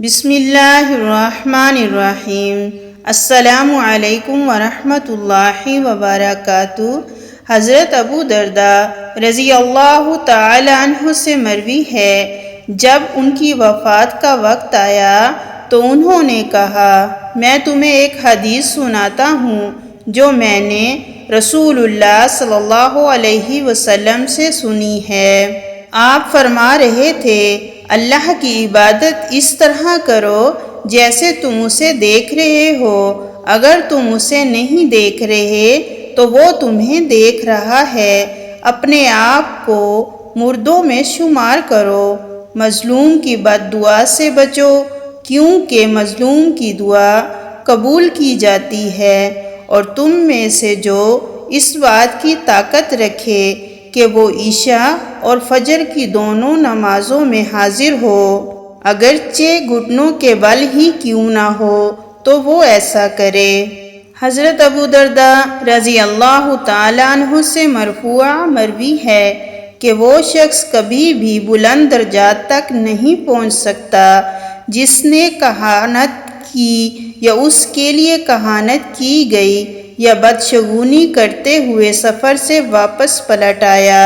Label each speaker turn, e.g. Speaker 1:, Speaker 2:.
Speaker 1: بسم اللہ الرحمن الرحیم۔ السلام علیکم ورحمۃ اللہ وبرکاتہ۔ حضرت ابو درداء رضی اللہ تعالی عنہ سے مروی ہے، جب ان کی وفات کا وقت آیا تو انہوں نے کہا، میں تمہیں ایک حدیث سناتا ہوں جو میں نے رسول اللہ صلی اللہ علیہ وسلم سے سنی ہے۔ آپ فرما رہے تھے، اللہ کی عبادت اس طرح کرو جیسے تم اسے دیکھ رہے ہو، اگر تم اسے نہیں دیکھ رہے تو وہ تمہیں دیکھ رہا ہے۔ اپنے آپ کو مردوں میں شمار کرو، مظلوم کی بد دعا سے بچو، کیونکہ مظلوم کی دعا قبول کی جاتی ہے، اور تم میں سے جو اس بات کی طاقت رکھے کہ وہ عشاء اور فجر کی دونوں نمازوں میں حاضر ہو، اگرچہ گھٹنوں کے بل ہی کیوں نہ ہو، تو وہ ایسا کرے۔ حضرت ابو درداء رضی اللہ تعالیٰ عنہ سے مرفوعہ مروی ہے کہ وہ شخص کبھی بھی بلند درجات تک نہیں پہنچ سکتا جس نے کہانت کی یا اس کے لیے کہانت کی گئی یا بدشگونی کرتے ہوئے سفر سے واپس پلٹ آیا۔